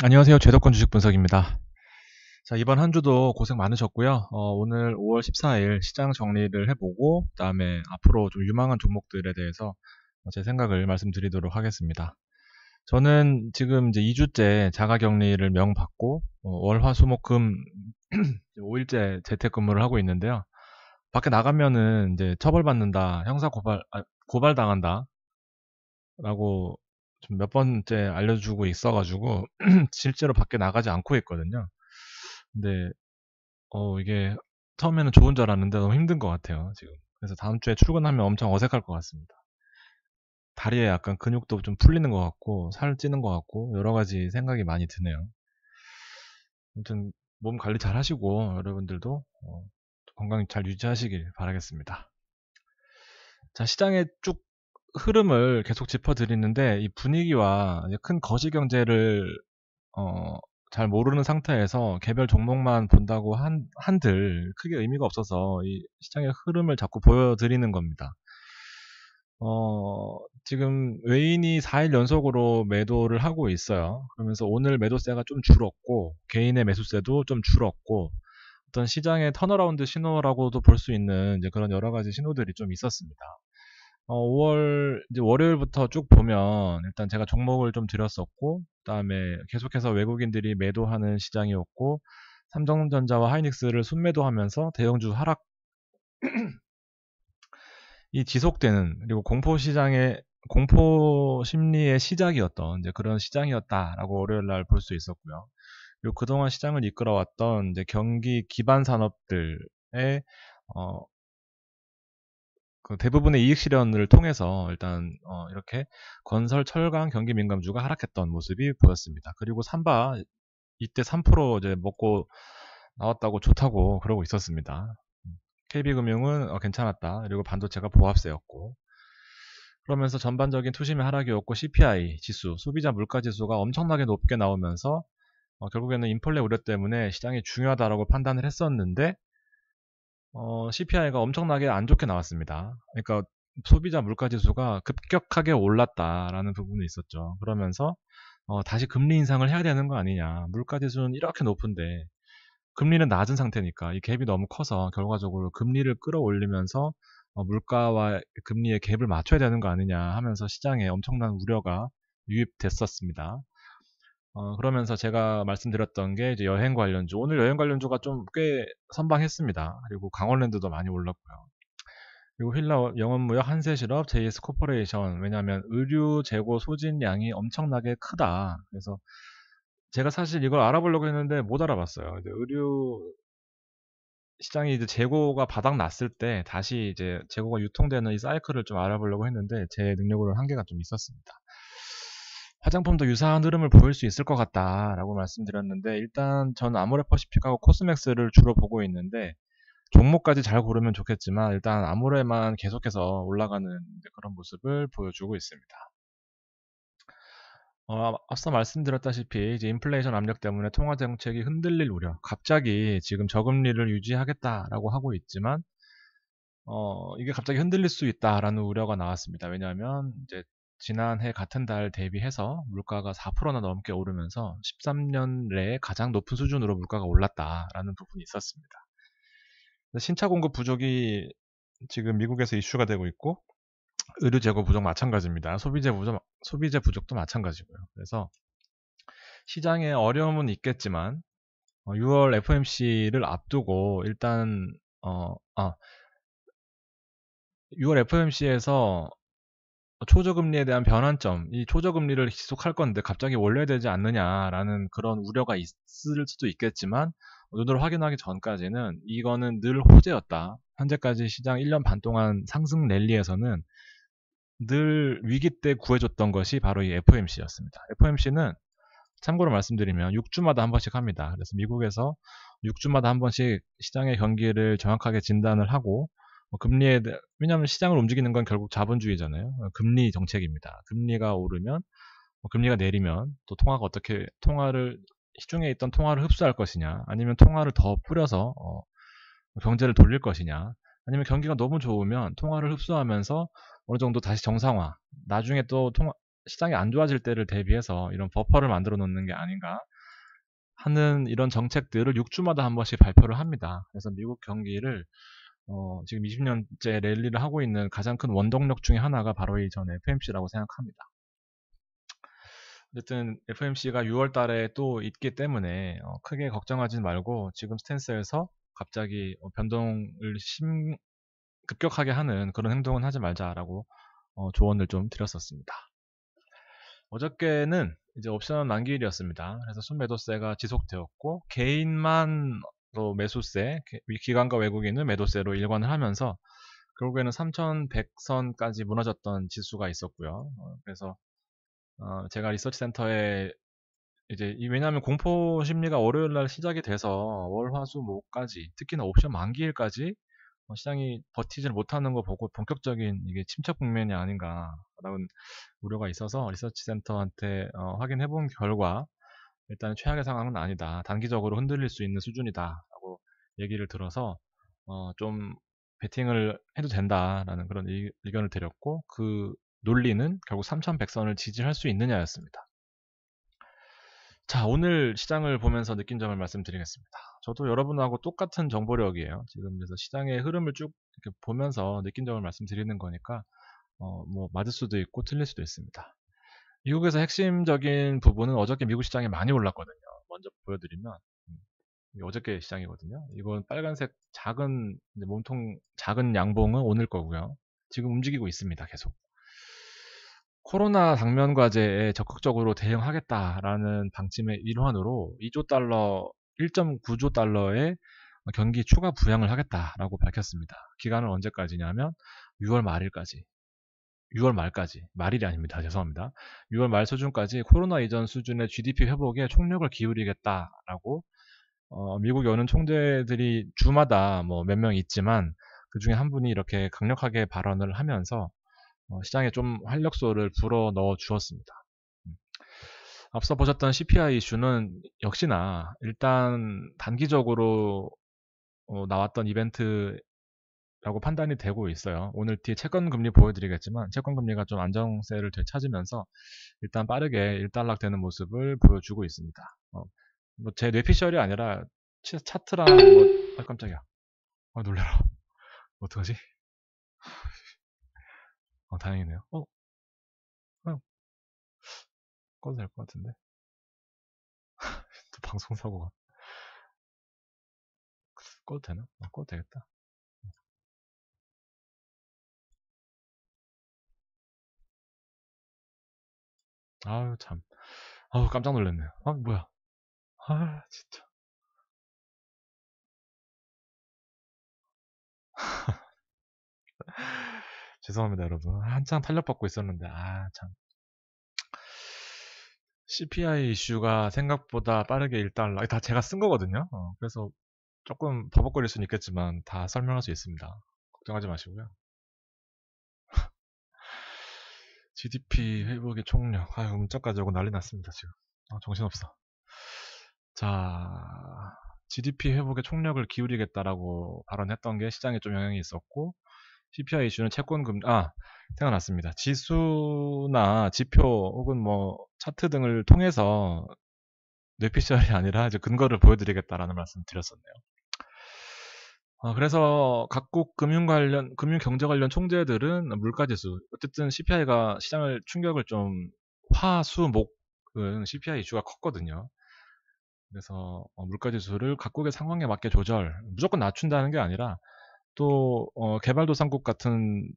안녕하세요. 제도권 주식 분석입니다. 자, 이번 한 주도 고생 많으셨고요. 오늘 5월 14일 시장 정리를 해보고, 그다음에 앞으로 좀 유망한 종목들에 대해서 제 생각을 말씀드리도록 하겠습니다. 저는 지금 이제 2주째 자가격리를 명받고, 월, 화, 수, 목, 금 5일째 재택근무를 하고 있는데요. 밖에 나가면은 이제 처벌받는다, 고발당한다, 라고 좀 몇 번째 알려주고 있어가지고, 실제로 밖에 나가지 않고 있거든요. 근데 이게 처음에는 좋은 줄 알았는데 너무 힘든 것 같아요, 지금. 그래서 다음 주에 출근하면 엄청 어색할 것 같습니다. 다리에 약간 근육도 좀 풀리는 것 같고, 살 찌는 것 같고, 여러 가지 생각이 많이 드네요. 아무튼, 몸 관리 잘 하시고, 여러분들도 건강 잘 유지하시길 바라겠습니다. 자, 시장의 쭉 흐름을 계속 짚어드리는데, 이 분위기와 이제 큰 거시경제를 어, 잘 모르는 상태에서 개별 종목만 본다고 한들 크게 의미가 없어서 이 시장의 흐름을 자꾸 보여드리는 겁니다. 지금 외인이 4일 연속으로 매도를 하고 있어요. 그러면서 오늘 매도세가 좀 줄었고, 개인의 매수세도 좀 줄었고, 어떤 시장의 턴어라운드 신호라고도 볼 수 있는 이제 그런 여러 가지 신호들이 좀 있었습니다. 5월 이제 월요일부터 쭉 보면 일단 제가 종목을 좀 드렸었고, 그다음에 계속해서 외국인들이 매도하는 시장이었고, 삼성전자와 하이닉스를 순매도하면서 대형주 하락이 지속되는, 그리고 공포 심리의 시작이었던 이제 그런 시장이었다라고 월요일 날 볼 수 있었고요. 그리고 그동안 시장을 이끌어왔던 이제 경기 기반 산업들의 어, 그 대부분의 이익 실현을 통해서 일단 이렇게 건설, 철강, 경기 민감주가 하락했던 모습이 보였습니다. 그리고 삼바 이때 3% 이제 먹고 나왔다고 좋다고 그러고 있었습니다. KB금융은 괜찮았다. 그리고 반도체가 보합세였고, 그러면서 전반적인 투심의 하락이었고, CPI 지수, 소비자 물가 지수가 엄청나게 높게 나오면서 결국에는 인플레 우려 때문에 시장이 중요하다라고 판단을 했었는데, CPI가 엄청나게 안 좋게 나왔습니다. 그러니까 소비자 물가 지수가 급격하게 올랐다라는 부분이 있었죠. 그러면서 다시 금리 인상을 해야 되는 거 아니냐. 물가 지수는 이렇게 높은데 금리는 낮은 상태니까 이 갭이 너무 커서 결과적으로 금리를 끌어올리면서 물가와 금리의 갭을 맞춰야 되는 거 아니냐 하면서 시장에 엄청난 우려가 유입됐었습니다. 그러면서 제가 말씀드렸던 게 이제 여행 관련주. 오늘 여행 관련주가 좀 꽤 선방했습니다. 그리고 강원랜드도 많이 올랐고요. 그리고 힐라 영업무역 한세실업, JS 코퍼레이션. 왜냐하면 의류 재고 소진량이 엄청나게 크다. 그래서 제가 사실 이걸 알아보려고 했는데 못 알아봤어요. 이제 의류 시장이 이제 재고가 바닥 났을 때 다시 이제 재고가 유통되는 이 사이클을 좀 알아보려고 했는데 제 능력으로는 한계가 좀 있었습니다. 화장품도 유사한 흐름을 보일 수 있을 것 같다라고 말씀드렸는데, 일단 저는 아모레퍼시픽하고 코스맥스를 주로 보고 있는데, 종목까지 잘 고르면 좋겠지만 일단 아모레만 계속해서 올라가는 그런 모습을 보여주고 있습니다. 앞서 말씀드렸다시피 이제 인플레이션 압력 때문에 통화 정책이 흔들릴 우려, 갑자기 지금 저금리를 유지하겠다라고 하고 있지만 이게 갑자기 흔들릴 수 있다라는 우려가 나왔습니다. 왜냐하면 이제 지난해 같은 달 대비해서 물가가 4%나 넘게 오르면서 13년 내에 가장 높은 수준으로 물가가 올랐다라는 부분이 있었습니다. 신차 공급 부족이 지금 미국에서 이슈가 되고 있고, 의류 재고 부족 마찬가지입니다. 소비재 부족도 마찬가지고요. 그래서 시장에 어려움은 있겠지만 6월 FOMC를 앞두고 일단 6월 FOMC에서 초저금리에 대한 변환점, 이 초저금리를 지속할 건데 갑자기 올려야 되지 않느냐라는 그런 우려가 있을 수도 있겠지만, 눈으로 확인하기 전까지는 이거는 늘 호재였다. 현재까지 시장 1년 반 동안 상승 랠리에서는 늘 위기 때 구해줬던 것이 바로 이 FOMC였습니다. FOMC는 참고로 말씀드리면 6주마다 한 번씩 합니다. 그래서 미국에서 6주마다 한 번씩 시장의 경기를 정확하게 진단을 하고, 왜냐하면 시장을 움직이는 건 결국 자본주의잖아요. 금리 정책입니다. 금리가 오르면, 금리가 내리면 또 시중에 있던 통화를 흡수할 것이냐, 아니면 통화를 더 뿌려서 경제를 돌릴 것이냐, 아니면 경기가 너무 좋으면 통화를 흡수하면서 어느 정도 다시 정상화, 나중에 또 시장이 안 좋아질 때를 대비해서 이런 버퍼를 만들어 놓는 게 아닌가, 하는 이런 정책들을 6주마다 한 번씩 발표를 합니다. 그래서 미국 경기를 지금 20년째 랠리를 하고 있는 가장 큰 원동력 중에 하나가 바로 이 전 FMC라고 생각합니다. 어쨌든 FMC가 6월 달에 또 있기 때문에 크게 걱정하지 말고 지금 스탠스에서 갑자기 변동을 급격하게 하는 그런 행동은 하지 말자라고 조언을 좀 드렸었습니다. 어저께는 이제 옵션 만기일이었습니다. 그래서 순매도세가 지속되었고 개인만 또 매수세, 기관과 외국인은 매도세로 일관을 하면서 결국에는 3,100선까지 무너졌던 지수가 있었고요. 그래서 제가 리서치 센터에 이제 왜냐하면 공포 심리가 월요일 날 시작이 돼서 월, 화, 수, 목까지 특히나 옵션 만기일까지 시장이 버티질 못하는 거 보고 본격적인 이게 침체 국면이 아닌가라는 우려가 있어서 리서치 센터한테 확인해 본 결과 일단 최악의 상황은 아니다. 단기적으로 흔들릴 수 있는 수준이다라고 얘기를 들어서 좀 베팅을 해도 된다라는 그런 의견을 드렸고 그 논리는 결국 3,100선을 지지할 수 있느냐였습니다. 자, 오늘 시장을 보면서 느낀 점을 말씀드리겠습니다. 저도 여러분하고 똑같은 정보력이에요. 지금 그래서 시장의 흐름을 쭉 이렇게 보면서 느낀 점을 말씀드리는 거니까 뭐 맞을 수도 있고 틀릴 수도 있습니다. 미국에서 핵심적인 부분은 어저께 미국 시장이 많이 올랐거든요. 먼저 보여드리면 이게 어저께 시장이거든요. 이건 빨간색 작은 몸통 작은 양봉은 오늘 거고요. 지금 움직이고 있습니다. 계속. 코로나 당면 과제에 적극적으로 대응하겠다라는 방침의 일환으로 2조 달러, 1.9조 달러의 경기 추가 부양을 하겠다라고 밝혔습니다. 기간은 언제까지냐면 6월 말일까지. 6월 말까지. 말일이 아닙니다. 죄송합니다. 6월 말 수준까지 코로나 이전 수준의 GDP 회복에 총력을 기울이겠다라고 미국 여는 총재들이 주마다 뭐 몇 명 있지만 그 중에 한 분이 이렇게 강력하게 발언을 하면서 시장에 좀 활력소를 불어 넣어 주었습니다. 앞서 보셨던 CPI 이슈는 역시나 일단 단기적으로 나왔던 이벤트라고 판단이 되고 있어요. 오늘 뒤에 채권 금리 보여드리겠지만 채권 금리가 좀 안정세를 되찾으면서 일단 빠르게 일단락되는 모습을 보여주고 있습니다. 뭐 제 뇌피셜이 아니라 차트랑 뭐 깜짝이야. 놀래라. 어떡하지? 다행이네요. 그냥 꺼도 될 것 같은데. 또 방송 사고가. 꺼도 되나? 꺼도 되겠다. 아유, 참. 아우, 깜짝 놀랐네요. 뭐야. 진짜. 죄송합니다, 여러분. 한창 탄력받고 있었는데, 참. CPI 이슈가 생각보다 빠르게 일단, 다 제가 쓴 거거든요. 그래서 조금 버벅거릴 수는 있겠지만, 다 설명할 수 있습니다. 걱정하지 마시고요. GDP 회복의 총력. 문자까지 오고 난리 났습니다, 지금. 정신없어. 자, GDP 회복의 총력을 기울이겠다라고 발언했던 게 시장에 좀 영향이 있었고, CPI 이슈는 채권금, 생각났습니다. 지수나 지표 혹은 뭐 차트 등을 통해서 뇌피셜이 아니라 이제 근거를 보여드리겠다라는 말씀 드렸었네요. 그래서 각국 금융 경제 관련 총재들은 물가지수, 어쨌든 CPI가 시장을 충격을 좀 화, 수, 목은 CPI 이슈가 컸거든요. 그래서 물가지수를 각국의 상황에 맞게 무조건 낮춘다는 게 아니라 또 개발도상국 같은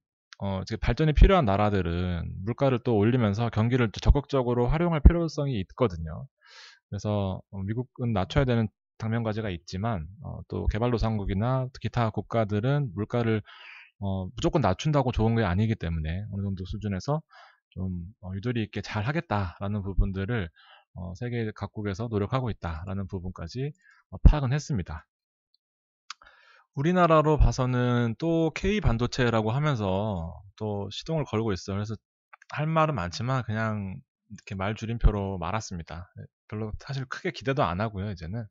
발전이 필요한 나라들은 물가를 또 올리면서 경기를 또 적극적으로 활용할 필요성이 있거든요. 그래서 미국은 낮춰야 되는 당면 과제가 있지만 또 개발도상국이나 기타 국가들은 물가를 무조건 낮춘다고 좋은 게 아니기 때문에 어느 정도 수준에서 좀 유도리 있게 잘 하겠다라는 부분들을 세계 각국에서 노력하고 있다라는 부분까지 파악은 했습니다. 우리나라로 봐서는 또 K 반도체라고 하면서 또 시동을 걸고 있어요. 그래서 할 말은 많지만 그냥 이렇게 말 줄임표로 말았습니다. 별로 사실 크게 기대도 안 하고요, 이제는.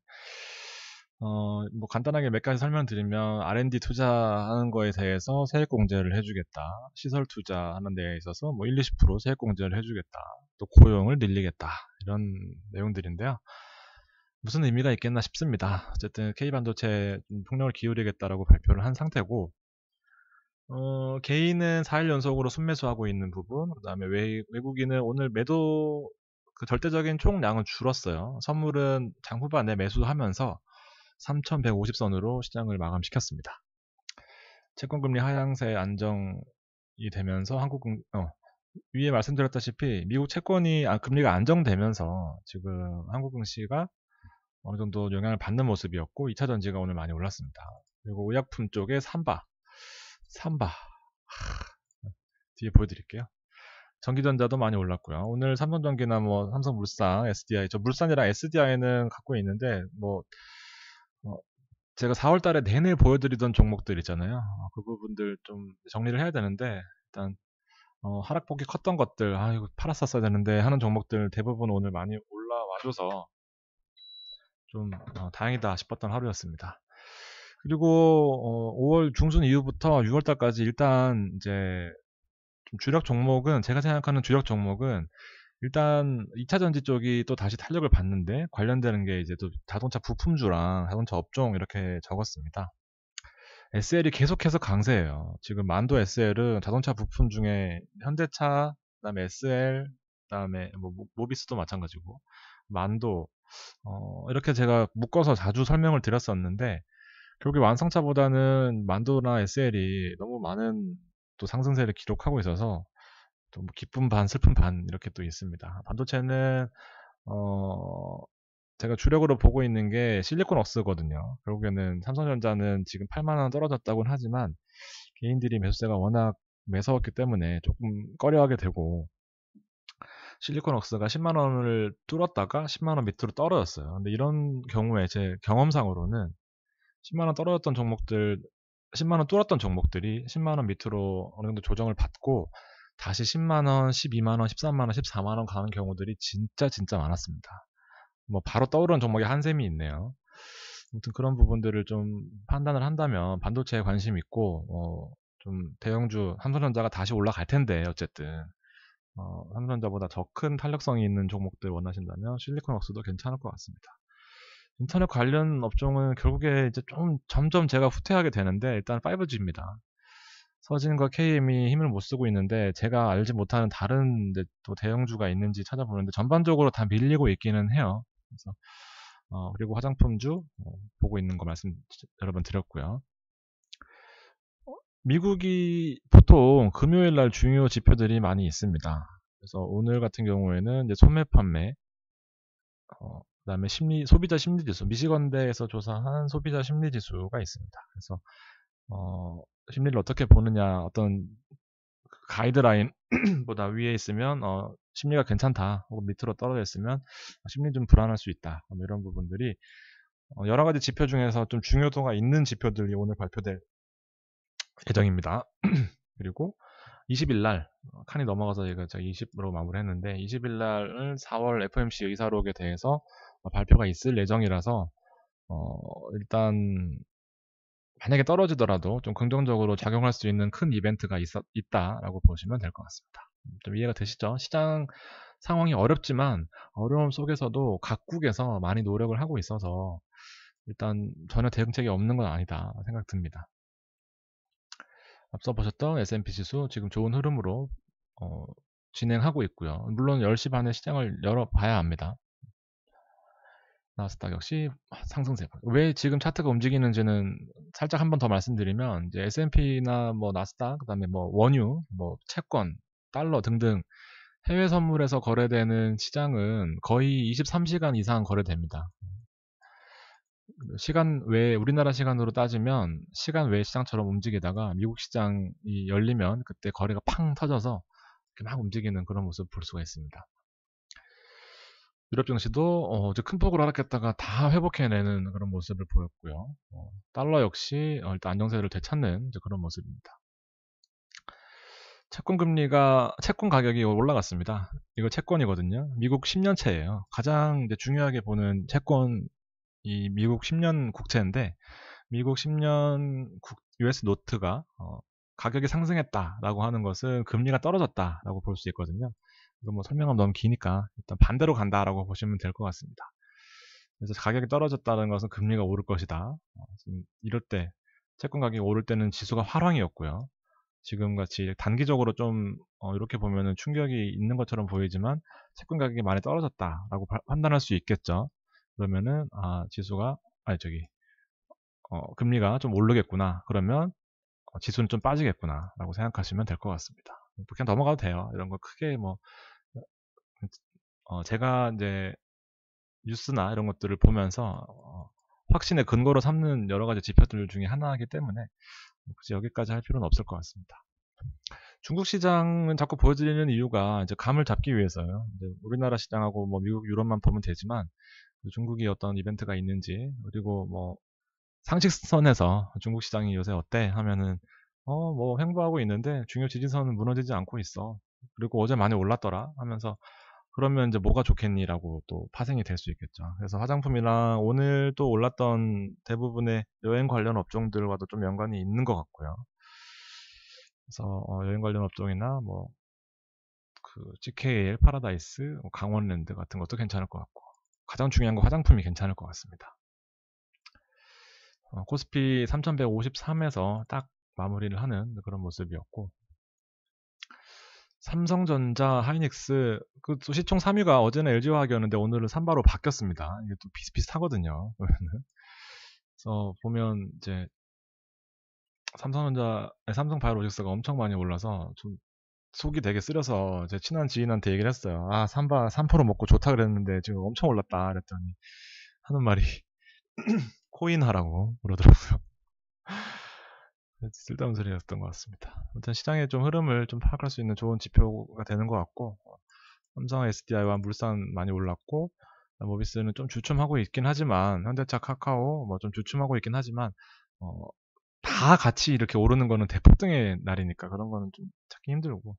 뭐 간단하게 몇 가지 설명드리면 R&D 투자하는 거에 대해서 세액 공제를 해주겠다. 시설 투자하는 데에 있어서 뭐 1, 20% 세액 공제를 해주겠다. 또 고용을 늘리겠다. 이런 내용들인데요. 무슨 의미가 있겠나 싶습니다. 어쨌든 K반도체 폭력을 기울이겠다라고 발표를 한 상태고, 개인은 4일 연속으로 순매수하고 있는 부분, 그 다음에 외국인은 오늘 매도, 그 절대적인 총량은 줄었어요. 선물은 장 후반에 매수하면서 3,150선으로 시장을 마감시켰습니다. 채권금리 하향세 안정이 되면서 위에 말씀드렸다시피 미국 채권이 금리가 안정되면서 지금 한국 증시가 어느 정도 영향을 받는 모습이었고 2차 전지가 오늘 많이 올랐습니다. 그리고 의약품 쪽에 삼바 뒤에 보여드릴게요. 전기전자도 많이 올랐고요. 오늘 삼성전기나 뭐 삼성물산, SDI, 저 물산이랑 SDI는 갖고 있는데 뭐 제가 4월달에 내내 보여드리던 종목들 있잖아요. 그 부분들 좀 정리를 해야 되는데 일단 하락폭이 컸던 것들, 이거 팔았었어야 되는데 하는 종목들 대부분 오늘 많이 올라와줘서 좀 다행이다 싶었던 하루였습니다. 그리고 5월 중순 이후부터 6월달까지 일단 이제 좀 주력 종목은 제가 생각하는 주력 종목은 일단 2차 전지 쪽이 또 다시 탄력을 받는데 관련되는 게 이제 또 자동차 부품주랑 자동차 업종 이렇게 적었습니다. SL이 계속해서 강세예요. 지금 만도 SL은 자동차 부품 중에 현대차, 그다음에 SL, 그다음에 뭐 모비스도 마찬가지고 만도 이렇게 제가 묶어서 자주 설명을 드렸었는데 결국에 완성차보다는 만도나 SL이 너무 많은 또 상승세를 기록하고 있어서 또 뭐 기쁨 반 슬픔 반 이렇게 또 있습니다. 반도체는 어, 제가 주력으로 보고 있는 게 실리콘웍스거든요. 결국에는 삼성전자는 지금 8만 원 떨어졌다고는 하지만 개인들이 매수세가 워낙 매서웠기 때문에 조금 꺼려하게 되고 실리콘웍스가 10만 원을 뚫었다가 10만 원 밑으로 떨어졌어요. 근데 이런 경우에 제 경험상으로는 10만 원 떨어졌던 종목들, 10만 원 뚫었던 종목들이 10만 원 밑으로 어느 정도 조정을 받고 다시 10만 원, 12만 원, 13만 원, 14만 원 가는 경우들이 진짜 많았습니다. 뭐 바로 떠오르는 종목이 한샘이 있네요. 아무튼 그런 부분들을 좀 판단을 한다면 반도체에 관심 있고 좀 대형주 삼성전자가 다시 올라갈 텐데 어쨌든 삼성전자보다 더 큰 탄력성이 있는 종목들 원하신다면 실리콘웍스도 괜찮을 것 같습니다. 인터넷 관련 업종은 결국에 이제 좀 점점 제가 후퇴하게 되는데 일단 5G입니다. 서진과 KM이 힘을 못 쓰고 있는데 제가 알지 못하는 다른 또 대형주가 있는지 찾아보는데 전반적으로 다 밀리고 있기는 해요. 그래서 그리고 화장품주 보고 있는 거 말씀 여러 번 드렸고요. 미국이 보통 금요일 날 중요 지표들이 많이 있습니다. 그래서 오늘 같은 경우에는 이제 소매 판매, 그다음에 소비자 심리 지수, 미시건대에서 조사한 소비자 심리 지수가 있습니다. 그래서 심리를 어떻게 보느냐, 어떤 가이드라인보다 위에 있으면 심리가 괜찮다, 혹은 밑으로 떨어져 있으면 심리 좀 불안할 수 있다. 이런 부분들이 여러 가지 지표 중에서 좀 중요도가 있는 지표들이 오늘 발표될 예정입니다. 그리고 20일 날 칸이 넘어가서 제가 20으로 마무리했는데 20일 날은 4월 FOMC 의사록에 대해서 발표가 있을 예정이라서 일단 만약에 떨어지더라도 좀 긍정적으로 작용할 수 있는 큰 이벤트가 있다라고 보시면 될 것 같습니다. 좀 이해가 되시죠? 시장 상황이 어렵지만 어려움 속에서도 각국에서 많이 노력을 하고 있어서 일단 전혀 대응책이 없는 건 아니다 생각 듭니다. 앞서 보셨던 S&P 지수 지금 좋은 흐름으로 진행하고 있고요. 물론 10시 반에 시장을 열어봐야 합니다. 나스닥 역시 상승세. 왜 지금 차트가 움직이는지는 살짝 한 번 더 말씀드리면 이제 S&P나 뭐 나스닥, 그다음에 뭐 원유, 뭐 채권, 달러 등등 해외 선물에서 거래되는 시장은 거의 23시간 이상 거래됩니다. 시간 외 우리나라 시간으로 따지면 시간 외 시장처럼 움직이다가 미국 시장이 열리면 그때 거래가 팡 터져서 이렇게 막 움직이는 그런 모습을 볼 수가 있습니다. 유럽 증시도 큰 폭으로 하락했다가 다 회복해내는 그런 모습을 보였고요. 달러 역시 일단 안정세를 되찾는 그런 모습입니다. 채권 가격이 올라갔습니다. 이거 채권이거든요. 미국 10년채예요. 가장 이제 중요하게 보는 채권 이 미국 10년 국채인데 미국 10년 US 노트가 가격이 상승했다라고 하는 것은 금리가 떨어졌다라고 볼 수 있거든요. 이거 뭐 설명하면 너무 기니까 일단 반대로 간다라고 보시면 될 것 같습니다. 그래서 가격이 떨어졌다는 것은 금리가 오를 것이다. 지금 이럴 때 채권 가격이 오를 때는 지수가 화랑이었고요. 지금 같이 단기적으로 좀 이렇게 보면은 충격이 있는 것처럼 보이지만 채권 가격이 많이 떨어졌다라고 판단할 수 있겠죠. 그러면은 지수가 아니 저기 금리가 좀 오르겠구나. 그러면 지수는 좀 빠지겠구나라고 생각하시면 될 것 같습니다. 그냥 넘어가도 돼요. 이런 거 크게 뭐 제가 이제 뉴스나 이런 것들을 보면서 확신의 근거로 삼는 여러 가지 지표들 중에 하나이기 때문에 굳이 여기까지 할 필요는 없을 것 같습니다. 중국 시장은 자꾸 보여드리는 이유가 이제 감을 잡기 위해서요. 이제 우리나라 시장하고 뭐 미국, 유럽만 보면 되지만 중국이 어떤 이벤트가 있는지 그리고 뭐 상식선에서 중국 시장이 요새 어때 하면은 뭐 횡보하고 있는데 중요 지지선은 무너지지 않고 있어. 그리고 어제 많이 올랐더라 하면서 그러면 이제 뭐가 좋겠니라고 또 파생이 될 수 있겠죠. 그래서 화장품이랑 오늘 또 올랐던 대부분의 여행 관련 업종들과도 좀 연관이 있는 것 같고요. 그래서 여행 관련 업종이나 뭐 그 GKL, 파라다이스, 뭐 강원랜드 같은 것도 괜찮을 것 같고 가장 중요한 건 화장품이 괜찮을 것 같습니다. 코스피 3153에서 딱 마무리를 하는 그런 모습이었고 삼성전자, 하이닉스 그 시총 3위가 어제는 LG화학이었는데 오늘은 삼바로 바뀌었습니다. 이게 또 비슷비슷하거든요. 그래서 보면 이제 삼성바이오로직스가 엄청 많이 올라서 좀 속이 되게 쓰려서 제 친한 지인한테 얘기를 했어요. 삼바 3% 먹고 좋다 그랬는데 지금 엄청 올랐다 그랬더니 하는 말이 코인 하라고 그러더라고요. 쓸데없는 소리였던 것 같습니다. 아무튼 시장의 좀 흐름을 좀 파악할 수 있는 좋은 지표가 되는 것 같고 삼성 SDI와 물산 많이 올랐고 모비스는 좀 주춤하고 있긴 하지만 현대차, 카카오 뭐 좀 주춤하고 있긴 하지만 다 같이 이렇게 오르는 거는 대폭등의 날이니까 그런 거는 좀 찾기 힘들고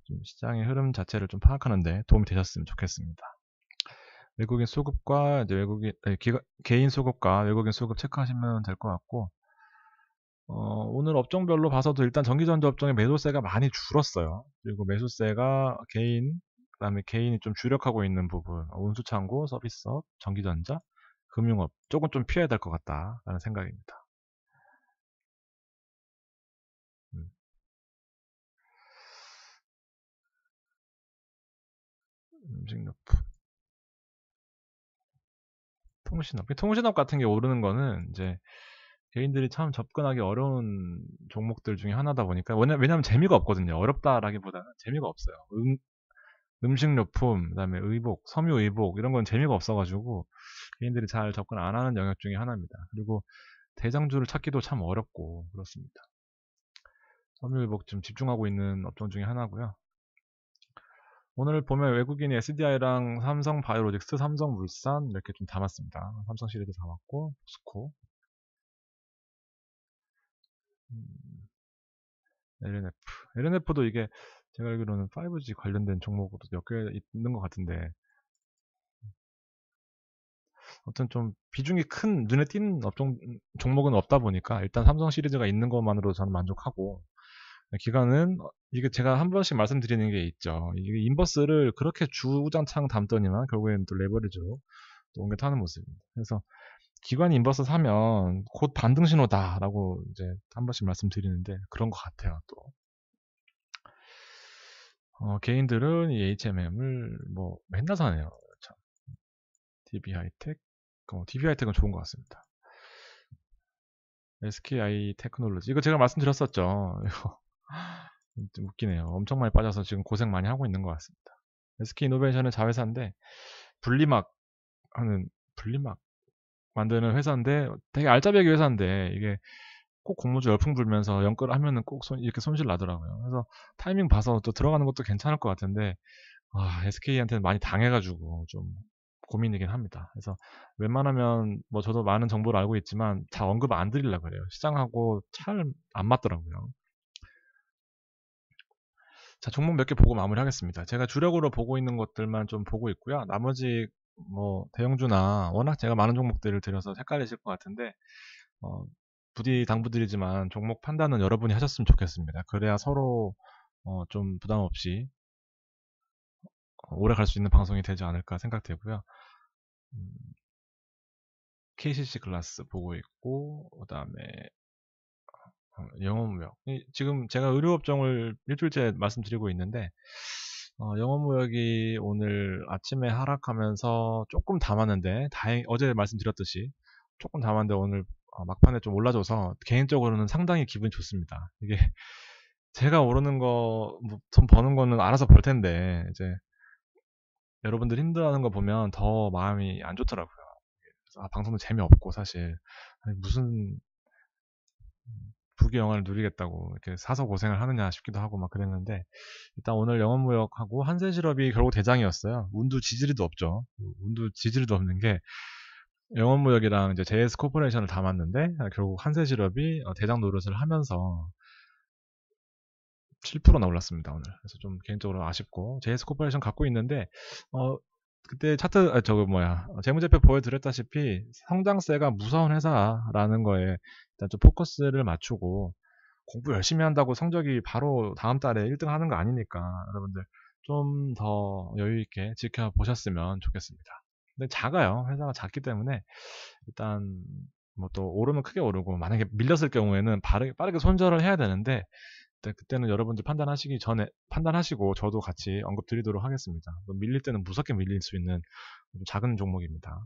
좀 시장의 흐름 자체를 좀 파악하는데 도움이 되셨으면 좋겠습니다. 외국인 수급과 이제 개인 수급과 외국인 수급 체크하시면 될 것 같고 오늘 업종별로 봐서도 일단 전기전자 업종의 매도세가 많이 줄었어요. 그리고 매수세가 그다음에 개인이 좀 주력하고 있는 부분, 운수창고, 서비스업, 전기전자, 금융업, 조금 좀 피해야 될 것 같다라는 생각입니다. 음식료품, 통신업 같은 게 오르는 거는 이제 개인들이 참 접근하기 어려운 종목들 중에 하나다 보니까 왜냐면 재미가 없거든요. 어렵다라기보다는 재미가 없어요. 음식료품, 그다음에 의복, 섬유의복 이런 건 재미가 없어가지고 개인들이 잘 접근 안 하는 영역 중에 하나입니다. 그리고 대장주를 찾기도 참 어렵고 그렇습니다. 섬유의복 좀 집중하고 있는 업종 중에 하나고요. 오늘 보면 외국인이 SDI랑 삼성바이오로직스, 삼성물산 이렇게 좀 담았습니다. 삼성 시리즈 담았고 포스코, LNF. LNF도 이게 제가 알기로는 5G 관련된 종목으로 몇 개 있는 것 같은데 아무튼 좀 비중이 큰 눈에 띄는 종목은 없다 보니까 일단 삼성 시리즈가 있는 것만으로 저는 만족하고 기간은 이게 제가 한 번씩 말씀드리는 게 있죠. 이게 인버스를 그렇게 주장창 담더니만 결국에는 또 레버리지로 또 옮겨 타는 모습입니다. 그래서 기관이 인버스 사면 곧 반등 신호다라고 이제 한 번씩 말씀드리는데 그런 것 같아요. 또 개인들은 이 HMM을 뭐 맨날 사네요. 참. DB하이텍, DB하이텍은 좋은 것 같습니다. SKI 테크놀로지 이거 제가 말씀드렸었죠. 이거 좀 웃기네요. 엄청 많이 빠져서 지금 고생 많이 하고 있는 것 같습니다. SK이노베이션은 자회사인데 분리막 만드는 회사인데 되게 알짜배기 회사인데 이게 꼭 공모주 열풍 불면서 연끌하면은 꼭 이렇게 손실 나더라고요. 그래서 타이밍 봐서 또 들어가는 것도 괜찮을 것 같은데 SK한테는 많이 당해가지고 좀 고민이긴 합니다. 그래서 웬만하면 뭐 저도 많은 정보를 알고 있지만 잘 언급 안 드리려고 그래요. 시장하고 잘 안 맞더라고요. 자, 종목 몇 개 보고 마무리하겠습니다. 제가 주력으로 보고 있는 것들만 좀 보고 있고요. 나머지 뭐 대형주나 워낙 제가 많은 종목들을 들여서 헷갈리실 것 같은데 부디 당부드리지만 종목 판단은 여러분이 하셨으면 좋겠습니다. 그래야 서로 좀 부담 없이 오래 갈 수 있는 방송이 되지 않을까 생각되고요. KCC 글라스 보고 있고, 그 다음에 영어무역. 지금 제가 의료업종을 일주일째 말씀드리고 있는데, 영어무역이 오늘 아침에 하락하면서 조금 담았는데, 어제 말씀드렸듯이 조금 담았는데 오늘 막판에 좀 올라줘서 개인적으로는 상당히 기분이 좋습니다. 이게 제가 오르는 거, 돈 버는 거는 알아서 벌 텐데, 이제 여러분들 힘들어하는 거 보면 더 마음이 안 좋더라고요. 방송도 재미없고 사실 아니, 무슨 부귀영화를 누리겠다고 이렇게 사서 고생을 하느냐 싶기도 하고 막 그랬는데, 일단 오늘 영업무역하고 한센실업이 결국 대장이었어요. 운도 지지리도 없죠. 운도 지지리도 없는 게 영업무역이랑 이제 JS 코퍼레이션을 담았는데 결국 한센실업이 대장 노릇을 하면서 7%나 올랐습니다 오늘. 그래서 좀 개인적으로 아쉽고, JS 코퍼레이션 갖고 있는데 그때 차트 재무제표 보여드렸다시피 성장세가 무서운 회사라는 거에 일단 좀 포커스를 맞추고, 공부 열심히 한다고 성적이 바로 다음 달에 1등 하는 거 아니니까 여러분들 좀 더 여유 있게 지켜보셨으면 좋겠습니다. 근데 작아요. 회사가 작기 때문에 일단 뭐 또 오르면 크게 오르고, 만약에 밀렸을 경우에는 빠르게 손절을 해야 되는데, 그때는 여러분들 판단하시고 저도 같이 언급 드리도록 하겠습니다. 밀릴 때는 무섭게 밀릴 수 있는 작은 종목입니다.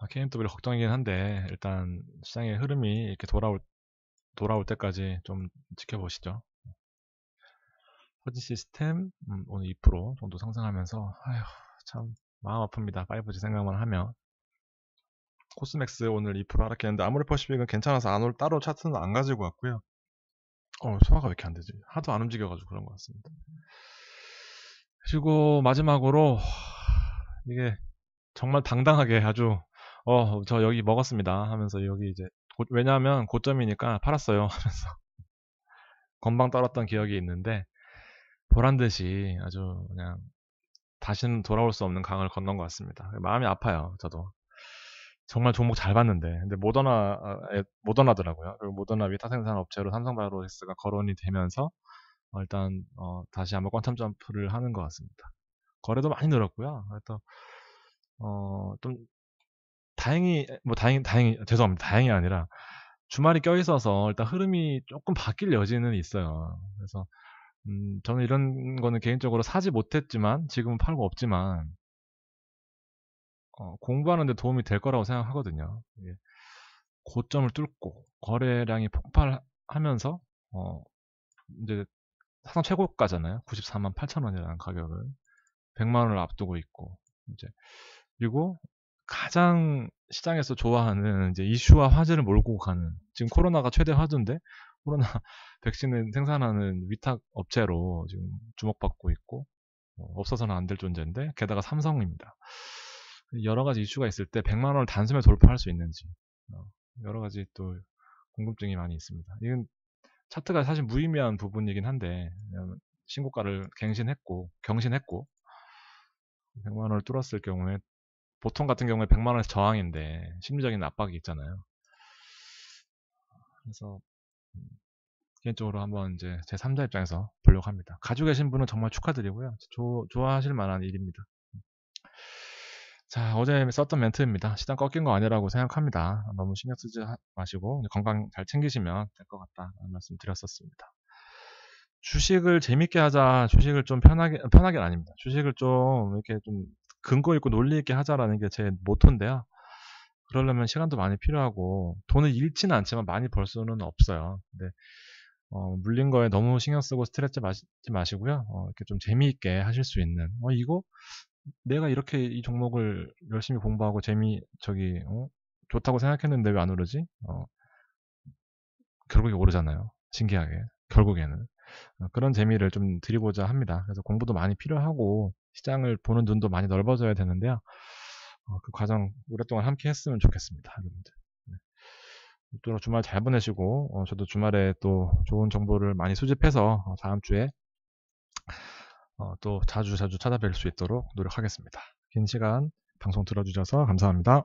KMW 걱정이긴 한데 일단 시장의 흐름이 이렇게 돌아올 때까지 좀 지켜보시죠. 퍼지 시스템 오늘 2% 정도 상승하면서 아휴 참 마음 아픕니다. 5G 생각만 하면. 코스맥스 오늘 2% 하락했는데 아모레퍼시픽은 괜찮아서 따로 차트는 안 가지고 왔고요. 소화가 왜 이렇게 안 되지? 하도 안 움직여가지고 그런 것 같습니다. 그리고 마지막으로 이게 정말 당당하게 아주 저 여기 먹었습니다 하면서, 여기 이제 왜냐하면 고점이니까 팔았어요 하면서 건방 떨었던 기억이 있는데, 보란듯이 아주 그냥 다시는 돌아올 수 없는 강을 건넌 것 같습니다. 마음이 아파요. 저도 정말 종목 잘 봤는데, 근데 모더나더라고요. 그리고 모더나 위탁 생산 업체로 삼성바이오로직스가 거론이 되면서 일단 다시 한번 퀀텀 점프를 하는 것 같습니다. 거래도 많이 늘었고요. 그래서 좀 다행히 죄송합니다. 다행이 아니라 주말이 껴있어서 일단 흐름이 조금 바뀔 여지는 있어요. 그래서 저는 이런 거는 개인적으로 사지 못했지만 지금은 팔고 없지만 공부하는 데 도움이 될 거라고 생각하거든요. 이게 고점을 뚫고 거래량이 폭발하면서 이제 사상 최고가잖아요. 94만 8천 원이라는 가격을 100만 원을 앞두고 있고, 이제 그리고 가장 시장에서 좋아하는 이제 이슈와 화제를 몰고 가는, 지금 코로나가 최대 화두인데 코로나 백신을 생산하는 위탁 업체로 지금 주목받고 있고, 없어서는 안 될 존재인데 게다가 삼성입니다. 여러 가지 이슈가 있을 때 100만 원을 단숨에 돌파할 수 있는지 여러 가지 또 궁금증이 많이 있습니다. 이건 차트가 사실 무의미한 부분이긴 한데, 신고가를 경신했고 100만 원을 뚫었을 경우에, 보통 같은 경우에 100만 원에서 저항인데 심리적인 압박이 있잖아요. 그래서 개인적으로 한번 이제 제 3자 입장에서 보려고 합니다. 가지고 계신 분은 정말 축하드리고요. 좋아하실 만한 일입니다. 자, 어제 썼던 멘트입니다. 시장 꺾인 거 아니라고 생각합니다. 너무 신경 쓰지 마시고 건강 잘 챙기시면 될 것 같다는 말씀 드렸었습니다. 주식을 재밌게 하자, 주식을 좀 편하게 아닙니다. 주식을 좀 이렇게 좀 근거 있고 논리 있게 하자라는 게 제 모토인데요. 그러려면 시간도 많이 필요하고 돈을 잃지는 않지만 많이 벌 수는 없어요. 근데 물린 거에 너무 신경 쓰고 스트레스 받지 마시고요. 이렇게 좀 재미있게 하실 수 있는, 이거 내가 이렇게 이 종목을 열심히 공부하고 좋다고 생각했는데 왜 안 오르지? 결국에 오르잖아요. 신기하게. 결국에는. 그런 재미를 좀 드리고자 합니다. 그래서 공부도 많이 필요하고 시장을 보는 눈도 많이 넓어져야 되는데요. 그 과정 오랫동안 함께 했으면 좋겠습니다. 여러분들. 네. 또 주말 잘 보내시고, 저도 주말에 또 좋은 정보를 많이 수집해서 다음 주에 또 자주 찾아뵐 수 있도록 노력하겠습니다. 긴 시간 방송 들어주셔서 감사합니다.